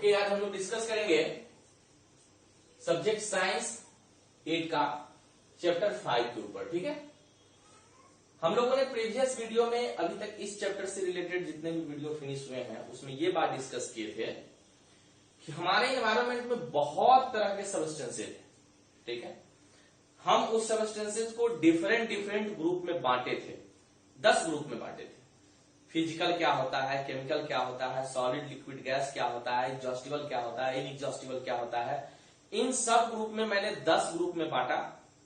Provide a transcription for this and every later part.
Okay, आज हम लोग डिस्कस करेंगे सब्जेक्ट साइंस 8 का चैप्टर 5 के ऊपर। ठीक है, हम लोगों ने प्रीवियस वीडियो में अभी तक इस चैप्टर से रिलेटेड जितने भी वीडियो फिनिश हुए हैं उसमें ये बात डिस्कस किए थे कि हमारे एनवायरमेंट में बहुत तरह के सबस्टेंसेज हैं। ठीक है, हम उस सबस्टेंसेज को डिफरेंट ग्रुप में बांटे थे, 10 ग्रुप में बांटे थे। फिजिकल क्या होता है, केमिकल क्या होता है, सॉलिड लिक्विड गैस क्या होता है, एग्जॉस्टिबल क्या होता है, इनएग्जॉस्टिबल क्या होता है, इन सब ग्रुप में मैंने 10 ग्रुप में बांटा।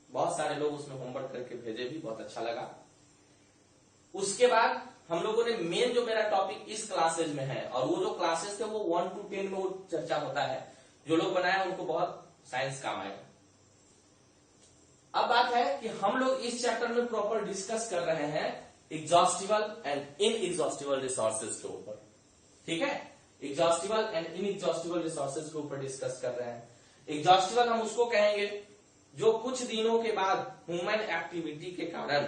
बहुत सारे लोग उसमें होमवर्क करके भेजे भी, बहुत अच्छा लगा। उसके बाद हम लोगों ने मेन जो मेरा टॉपिक इस क्लासेज में है, और वो जो क्लासेस थे वो 1 to 10 में वो चर्चा होता है, जो लोग बनाए उनको बहुत साइंस काम आएगा। अब बात है कि हम लोग इस चैप्टर में प्रॉपर डिस्कस कर रहे हैं एग्जॉस्टिबल एंड इनएग्जॉस्टिबल रिसोर्सेज के ऊपर। ठीक है, एग्जॉस्टिबल एंड इनएग्जॉस्टिबल रिसोर्सेज के ऊपर डिस्कस कर रहे हैं। एग्जॉस्टिबल हम उसको कहेंगे जो कुछ दिनों के बाद ह्यूमन एक्टिविटी के कारण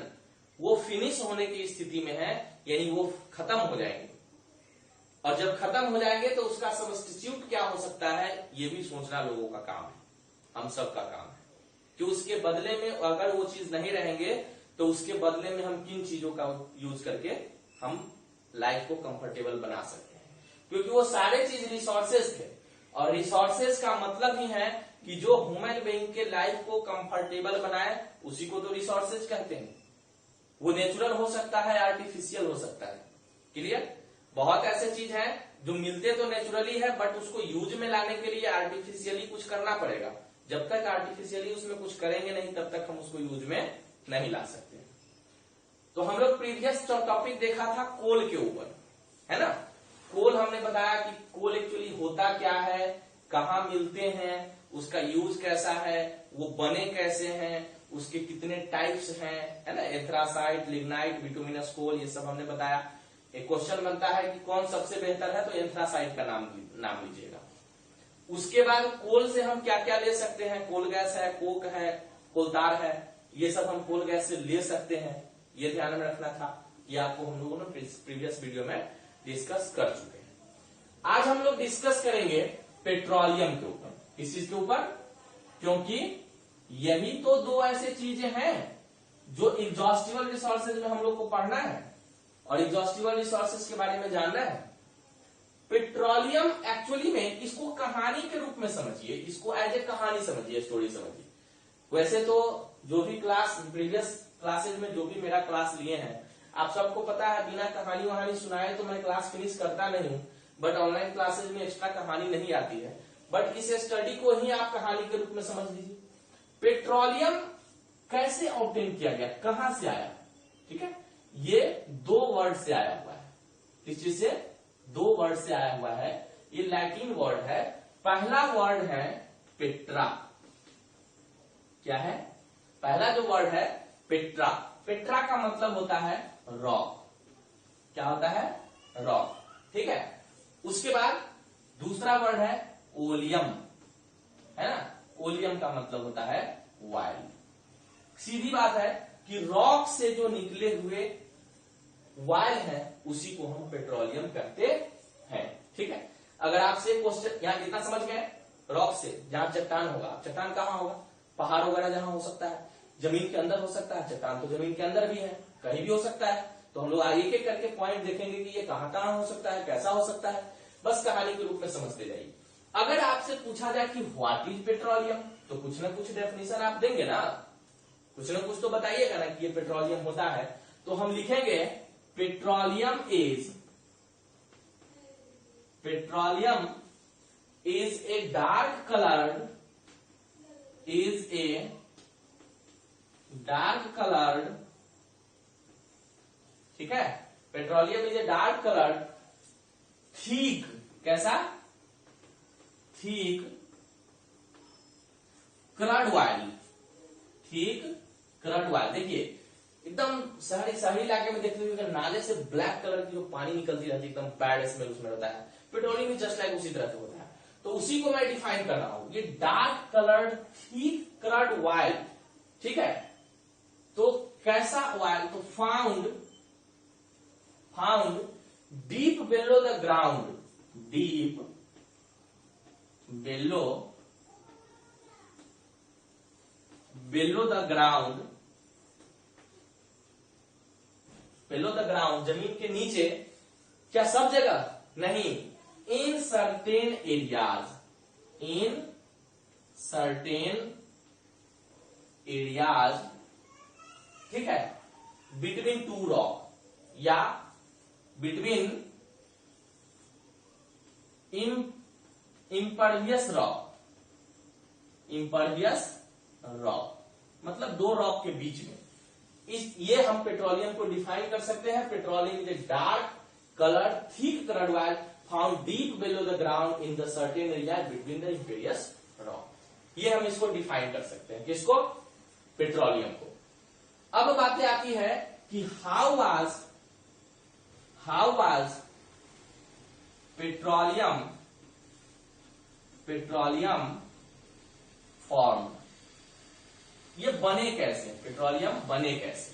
वो फिनिश होने की स्थिति में है, यानी वो खत्म हो जाएंगे। और जब खत्म हो जाएंगे तो उसका सब्स्टिट्यूट क्या हो सकता है, ये भी सोचना लोगों का काम है, हम सब का काम है कि उसके बदले में अगर वो चीज नहीं रहेंगे तो उसके बदले में हम किन चीजों का यूज करके हम लाइफ को कंफर्टेबल बना सकते हैं। क्योंकि वो सारे चीज रिसोर्सेज थे, और रिसोर्सेज का मतलब ही है कि जो ह्यूमन बीइंग के लाइफ को कंफर्टेबल बनाए उसी को तो रिसोर्सेज कहते हैं। वो नेचुरल हो सकता है, आर्टिफिशियल हो सकता है। क्लियर? बहुत ऐसे चीज हैं जो मिलते तो नेचुरली है, बट उसको यूज में लाने के लिए आर्टिफिशियली कुछ करना पड़ेगा। जब तक आर्टिफिशियली उसमें कुछ करेंगे नहीं तब तक हम उसको यूज में नहीं ला सकते। तो हम लोग प्रीवियस टॉपिक देखा था कोल के ऊपर, है ना। कोल हमने बताया कि कोल एक्चुअली होता क्या है, कहाँ मिलते हैं, उसका यूज कैसा है, वो बने कैसे हैं, उसके कितने टाइप्स हैं, है ना। एंथ्रासाइट, लिग्नाइट, बिटुमिनस कोल, ये सब हमने बताया। एक क्वेश्चन बनता है कि कौन सबसे बेहतर है, तो एंथ्रासाइट का नाम लीजिएगा। उसके बाद कोल से हम क्या क्या ले सकते हैं, कोल गैस है, कोक है, कोलतार है, ये सब हम कोल गैस से ले सकते हैं, ये ध्यान में रखना था। ये आपको हम लोगों ने प्रीवियस वीडियो में डिस्कस कर चुके हैं। आज हम लोग डिस्कस करेंगे पेट्रोलियम के ऊपर। किस चीज के ऊपर? क्योंकि यही तो 2 ऐसे चीजें हैं जो एग्जॉस्टिबल रिसोर्सेज में हम लोग को पढ़ना है और एग्जॉस्टिबल रिसोर्सेज के बारे में जानना है। पेट्रोलियम एक्चुअली में इसको कहानी के रूप में समझिए, इसको एज ए कहानी समझिए, स्टोरी समझिए। वैसे तो जो भी क्लास प्रीवियस क्लासेज में जो भी मेरा क्लास लिए हैं, आप सबको पता है बिना कहानी वहानी सुनाए तो मैं क्लास फिनिश करता नहीं हूं। बट ऑनलाइन क्लासेज में एक्स्ट्रा कहानी नहीं आती है, बट इस स्टडी को ही आप कहानी के रूप में समझ लीजिए। पेट्रोलियम कैसे ऑब्टेन किया गया, कहां से आया? ठीक है, ये 2 वर्ड से आया हुआ है। किस चीज से? 2 वर्ड से आया हुआ है। ये लैटिन वर्ड है। पहला वर्ड है पेट्रा। क्या है? पहला जो वर्ड है पेट्रा। पेट्रा का मतलब होता है रॉक। क्या होता है? रॉक। ठीक है, उसके बाद दूसरा वर्ड है ओलियम, है ना। ओलियम का मतलब होता है वाइल्ड। सीधी बात है कि रॉक से जो निकले हुए वाइल्ड है उसी को हम पेट्रोलियम कहते हैं। ठीक है, अगर आपसे क्वेश्चन यहां कितना समझ गए, रॉक से जहां चट्टान होगा, चट्टान कहां होगा? पहाड़ वगैरह जहां हो सकता है, जमीन के अंदर हो सकता है, चट्टान तो जमीन के अंदर भी है, कहीं भी हो सकता है। तो हम लोग एक एक करके पॉइंट देखेंगे कि ये कहां कहां हो सकता है, कैसा हो सकता है। बस कहानी के रूप में समझते जाइए। अगर आपसे पूछा जाए कि व्हाट इज पेट्रोलियम, तो कुछ ना कुछ डेफिनेशन आप देंगे ना, कुछ ना कुछ तो बताइएगा ना कि ये पेट्रोलियम होता है। तो हम लिखेंगे petroleum is a dark coloured, ठीक है। Petroleum is a dark coloured thick, कैसा? Thick crude oil. Thick crude oil. देखिए एकदम शहरी इलाके में देखते हुए नाले से ब्लैक कलर की जो पानी निकलती रहती है, एकदम बैड स्मेल उसमें होता है। पेट्रोलियम भी जस्ट लाइक उसी तरह से होता है। तो उसी को मैं डिफाइन कर रहा हूं, ये dark coloured thick crude oil. ठीक है, तो कैसा ऑयल? तो found deep below the ground, deep below the ground, below the ground, जमीन के नीचे, क्या सब जगह? नहीं, in certain areas, in certain areas, ठीक है, between two rock या between impervious rock, impervious rock मतलब दो रॉक के बीच में। ये हम पेट्रोलियम को डिफाइन कर सकते हैं। Petroleum is a dark coloured thick coloured wire found deep below the ground in the certain area between the impervious rock. ये हम इसको डिफाइन कर सकते हैं, किसको? पेट्रोलियम को। अब बातें आती है कि हाउ वाज पेट्रोलियम फॉर्म, ये बने कैसे, पेट्रोलियम बने कैसे,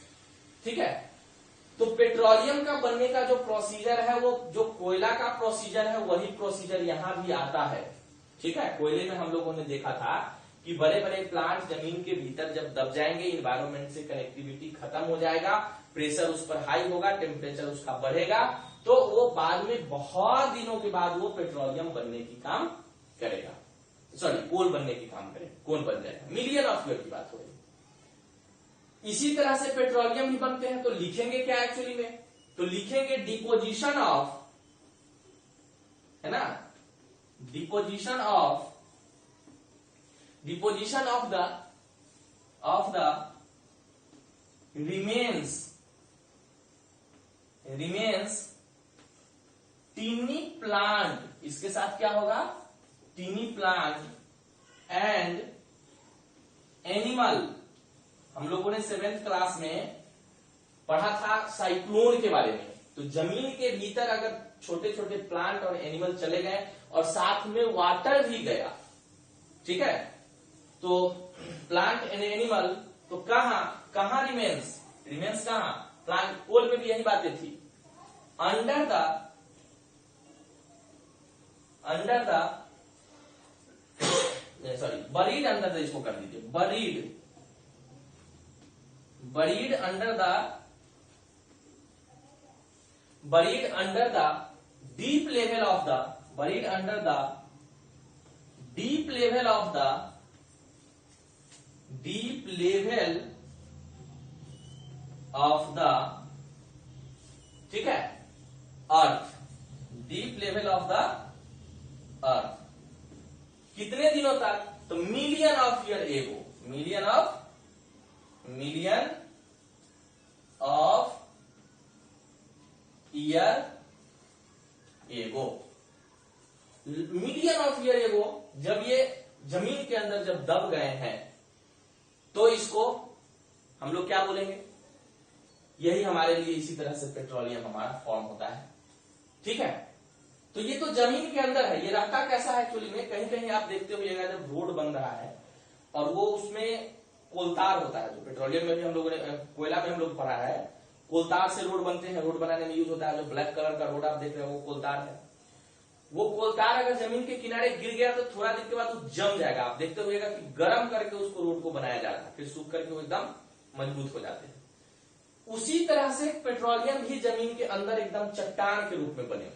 ठीक है। तो पेट्रोलियम का बनने का जो प्रोसीजर है, वो जो कोयला का प्रोसीजर है वही प्रोसीजर यहां भी आता है, ठीक है। कोयले में हम लोगों ने देखा था कि बड़े बड़े प्लांट जमीन के भीतर जब दब जाएंगे, इन्वायरमेंट से कनेक्टिविटी खत्म हो जाएगा, प्रेशर उस पर हाई होगा, टेम्परेचर उसका बढ़ेगा, तो वो बाद में बहुत दिनों के बाद वो पेट्रोलियम बनने की काम करेगा, सॉरी कोल बनने की काम करेगा, कोल बन जाएगा, मिलियन ऑफ ईयर की बात हो रही है। इसी तरह से पेट्रोलियम भी बनते हैं, तो लिखेंगे क्या एक्चुअली में? तो लिखेंगे डिपोजिशन ऑफ, है ना, deposition of the remains tiny plant, इसके साथ क्या होगा? Tiny plant and animal. हम लोगों ने 7th क्लास में पढ़ा था साइक्लोन के बारे में। तो जमीन के भीतर अगर छोटे छोटे प्लांट और एनिमल चले गए और साथ में वाटर भी गया, ठीक है, तो प्लांट एंड एनिमल, तो कहां रिमेन्स कहां? प्लांट, कोल में भी यही बातें थी। Under the sorry buried under the, इसको कर दीजिए buried under the deep level of the ठीक है, earth, deep level of the earth. कितने दिनों तक? तो million of year ago, million of year ago, जब ये जमीन के अंदर जब दब गए हैं, तो इसको हम लोग क्या बोलेंगे? यही हमारे लिए इसी तरह से पेट्रोलियम हमारा फॉर्म होता है, ठीक है। तो ये तो जमीन के अंदर है। ये रहता कैसा है एक्चुअली में? कहीं कहीं आप देखते होइएगा जब रोड बन रहा है और वो उसमें कोलतार होता है, जो पेट्रोलियम में भी हम लोगों ने, कोयला में हम लोग पढ़ा है, कोलतार से रोड बनते हैं, रोड बनाने में यूज होता है। जो ब्लैक कलर का रोड आप देख रहे हो वो कोलतार है। वो कोलतार अगर जमीन के किनारे गिर गया तो थोड़ा दिन के बाद वो जम जाएगा। आप देखते हुएगा कि गर्म करके उसको रोड को बनाया जाता है, फिर सूख करके वो एकदम मजबूत हो जाते हैं। उसी तरह से पेट्रोलियम भी जमीन के अंदर एकदम चट्टान के रूप में बने हुए।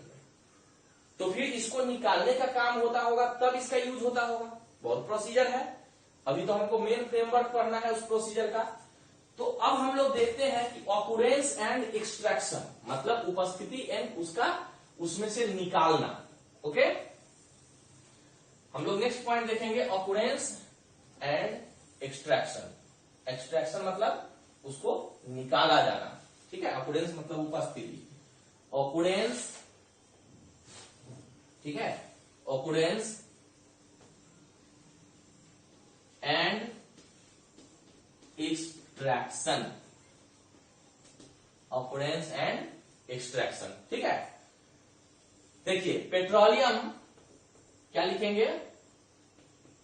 तो फिर इसको निकालने का काम होता होगा, तब इसका यूज होता होगा। बहुत प्रोसीजर है, अभी तो हमको मेन फ्रेमवर्क पढ़ना है उस प्रोसीजर का। तो अब हम लोग देखते हैं कि ऑकुरेंस एंड एक्सट्रैक्शन, मतलब उपस्थिति एंड उसका उसमें से निकालना। ओके, हम लोग नेक्स्ट पॉइंट देखेंगे, ऑकुरेंस एंड एक्सट्रैक्शन। एक्सट्रैक्शन मतलब उसको निकाला जाना, ठीक है। ऑकुरेंस मतलब उपस्थिति, ऑकुरेंस, ठीक है, occurrence and extraction, occurrence and extraction, ठीक है। देखिए पेट्रोलियम क्या लिखेंगे?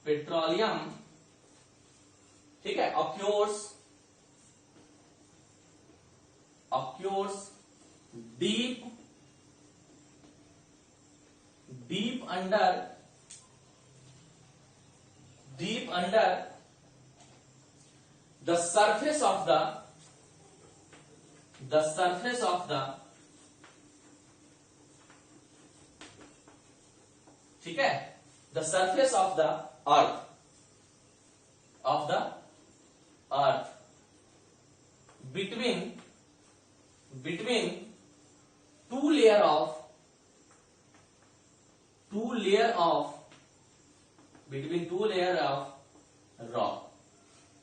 पेट्रोलियम, ठीक है, occurs deep under deep under the surface of the ठीक है, the surface of the earth between two layer of rock,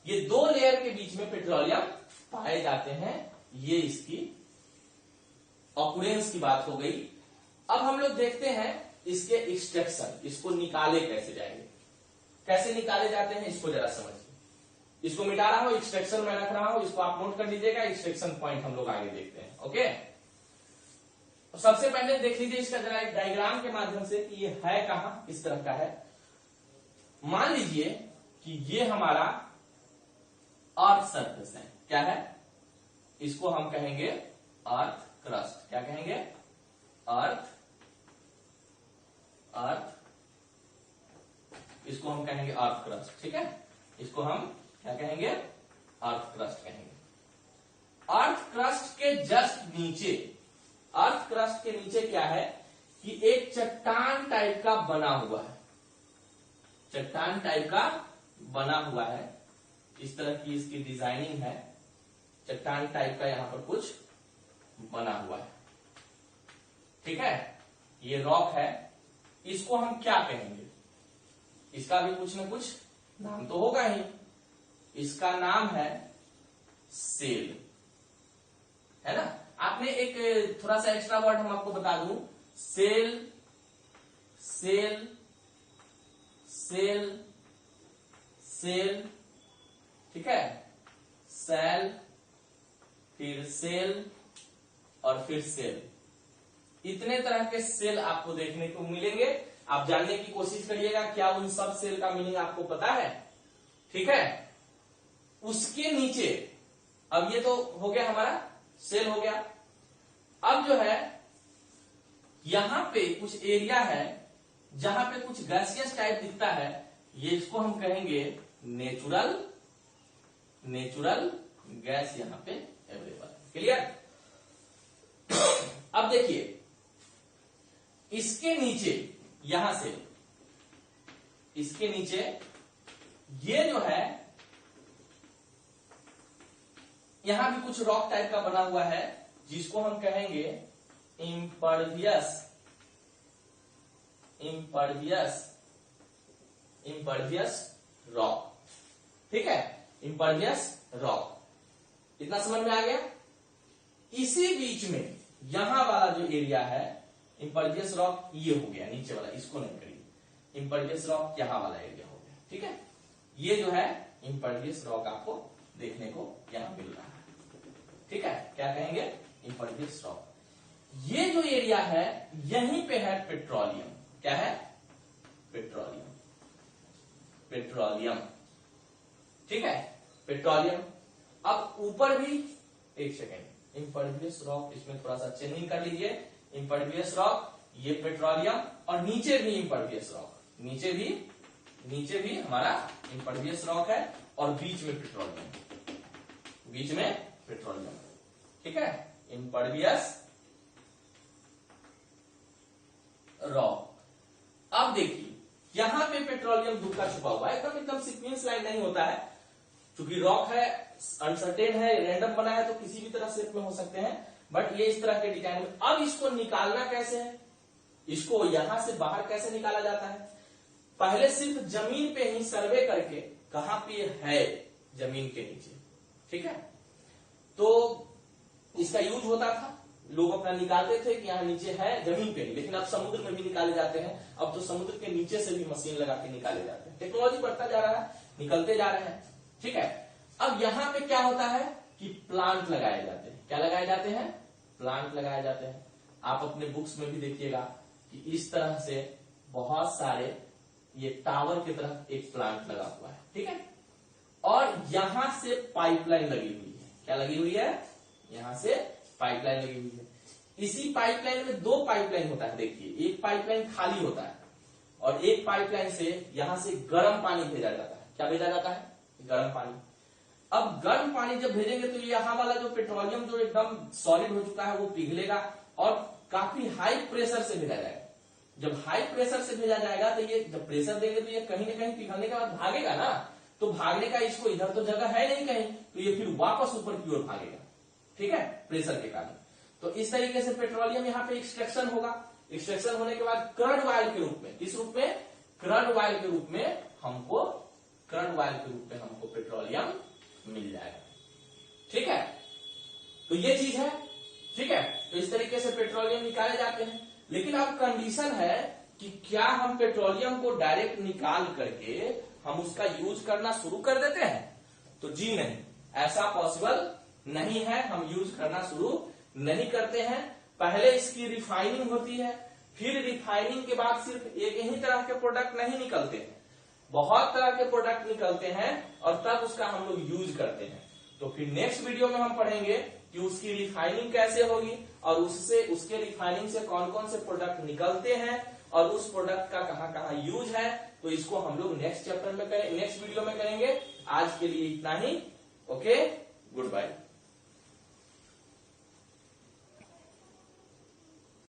ये दो लेयर के बीच में पेट्रोलियम पाए जाते हैं। ये इसकी ऑकुरेंस की बात हो गई। अब हम लोग देखते हैं इसके एक्सट्रैक्शन, इसको निकाले कैसे जाएंगे, कैसे निकाले जाते हैं इसको जरा समझिए। इसको मिटा रहा हूं, एक्सट्रैक्शन में रख रहा हूं, इसको आप नोट कर लीजिएगा। एक्सट्रैक्शन पॉइंट हम लोग आगे देखते हैं। ओके, तो सबसे पहले देख लीजिए इसका जरा एक डायग्राम के माध्यम से कि ये है कहां, किस तरह का है। मान लीजिए कि ये हमारा अर्थ सरफेस है। क्या है? इसको हम कहेंगे अर्थ क्रस्ट। क्या कहेंगे? अर्थ इसको हम कहेंगे अर्थ क्रस्ट। ठीक है, इसको हम क्या कहेंगे? अर्थ क्रस्ट कहेंगे। अर्थ क्रस्ट के जस्ट नीचे, अर्थ क्रस्ट के नीचे क्या है कि एक चट्टान टाइप का बना हुआ है, चट्टान टाइप का बना हुआ है। इस तरह की इसकी डिजाइनिंग है, चट्टान टाइप का यहां पर कुछ बना हुआ है। ठीक है, ये रॉक है, इसको हम क्या कहेंगे? इसका भी कुछ ना कुछ नाम तो होगा ही। इसका नाम है सेल, है ना। आपने एक थोड़ा सा एक्स्ट्रा वर्ड हम आपको बता दूं, सेल सेल सेल सेल, ठीक है, सेल, फिर सेल और फिर सेल। इतने तरह के सेल आपको देखने को मिलेंगे। आप जानने की कोशिश करिएगा क्या उन सब सेल का मीनिंग आपको पता है। ठीक है, उसके नीचे, अब ये तो हो गया हमारा सेल हो गया। अब जो है यहां पे कुछ एरिया है जहां पे कुछ गैसियस टाइप दिखता है, ये इसको हम कहेंगे नेचुरल गैस यहां पे अवेलेबल। क्लियर? अब देखिए इसके नीचे, यहां से इसके नीचे ये जो है यहां भी कुछ रॉक टाइप का बना हुआ है जिसको हम कहेंगे इम्पर्वियस रॉक। ठीक है, इम्पर्वियस रॉक। इतना समझ में आ गया। इसी बीच में यहां वाला जो एरिया है इम्पर्वियस रॉक, ये हो गया नीचे वाला, इसको नहीं करिए। इम्पर्वियस रॉक यहां वाला एरिया हो गया। ठीक है, ये जो है इम्पर्वियस रॉक आपको देखने को यहां मिल रहा है। ठीक है, क्या कहेंगे? Impervious rock. ये जो एरिया है यहीं पे है पेट्रोलियम। क्या है? पेट्रोलियम। ठीक है, पेट्रोलियम। अब ऊपर भी, एक सेकेंड, इम्पर्वियस रॉक, इसमें थोड़ा सा चेंजिंग कर लीजिए। इम्पर्वियस रॉक, ये पेट्रोलियम, और नीचे भी इम्पर्वियस रॉक, नीचे भी हमारा इम्पर्वियस रॉक है, और बीच में पेट्रोलियम। ठीक है, इम्पर्वियस रॉक। अब देखिए यहां पे पेट्रोलियम धूका छुपा हुआ है, एकदम सीक्वेंस लाइन नहीं होता है, क्योंकि रॉक है, अनसर्टेन है, रैंडम बना है, तो किसी भी तरह शेप में हो सकते हैं, बट ये इस तरह के डिजाइन में। अब इसको निकालना कैसे है? इसको यहां से बाहर कैसे निकाला जाता है? पहले सिर्फ जमीन पे ही सर्वे करके कहां पे है, जमीन के नीचे। ठीक है, तो इसका यूज होता था, लोग अपना निकालते थे कि यहाँ नीचे है, जमीन पे नहीं। लेकिन अब समुद्र में भी निकाले जाते हैं। अब तो समुद्र के नीचे से भी मशीन लगा के निकाले जाते हैं। टेक्नोलॉजी बढ़ता जा रहा है, निकलते जा रहे हैं। ठीक है, अब यहां पे क्या होता है कि प्लांट लगाए जाते हैं। क्या लगाए जाते हैं? प्लांट लगाए जाते हैं। आप अपने बुक्स में भी देखिएगा कि इस तरह से बहुत सारे ये टावर की तरह एक प्लांट लगा हुआ है। ठीक है, और यहां से पाइपलाइन लगी हुई है। क्या लगी हुई है? यहां से पाइपलाइन लगी हुई है। इसी पाइपलाइन में दो पाइपलाइन होता है। देखिए, एक पाइपलाइन खाली होता है, और एक पाइपलाइन से यहां से गर्म पानी भेजा जाता है। क्या भेजा जाता है? गर्म पानी। अब गर्म पानी जब भेजेंगे तो यहाँ वाला जो पेट्रोलियम जो एकदम सॉलिड हो चुका है वो पिघलेगा और काफी हाई प्रेशर से भेजा जाएगा। जब हाई प्रेशर से भेजा जाएगा तो ये जब प्रेशर देंगे तो ये कहीं ना कहीं पिघलने के बाद भागेगा ना, तो भागने का इसको इधर तो जगह है नहीं कहीं, तो ये फिर वापस ऊपर की ओर भागेगा, ठीक है, प्रेशर के कारण। तो इस तरीके से पेट्रोलियम यहाँ पे एक्सट्रैक्शन होगा। एक्सट्रैक्शन होने के बाद क्रड ऑयल के रूप में, किस रूप में? क्रड ऑयल के रूप में हमको पेट्रोलियम मिल जाएगा, ठीक है। तो ये चीज है, ठीक है। तो इस तरीके से पेट्रोलियम निकाले जाते हैं। लेकिन अब कंडीशन है कि क्या हम पेट्रोलियम को डायरेक्ट निकाल करके हम उसका यूज करना शुरू कर देते हैं? तो जी नहीं, ऐसा पॉसिबल नहीं है। हम यूज करना शुरू नहीं करते हैं। पहले इसकी रिफाइनिंग होती है, फिर रिफाइनिंग के बाद सिर्फ एक ही तरह के प्रोडक्ट नहीं निकलते हैं, बहुत तरह के प्रोडक्ट निकलते हैं और तब उसका हम लोग यूज करते हैं। तो फिर नेक्स्ट वीडियो में हम पढ़ेंगे कि उसकी रिफाइनिंग कैसे होगी और उसके रिफाइनिंग से कौन कौन से प्रोडक्ट निकलते हैं और उस प्रोडक्ट का कहां कहां यूज है। तो इसको हम लोग नेक्स्ट वीडियो में करेंगे। आज के लिए इतना ही। Okay, good bye.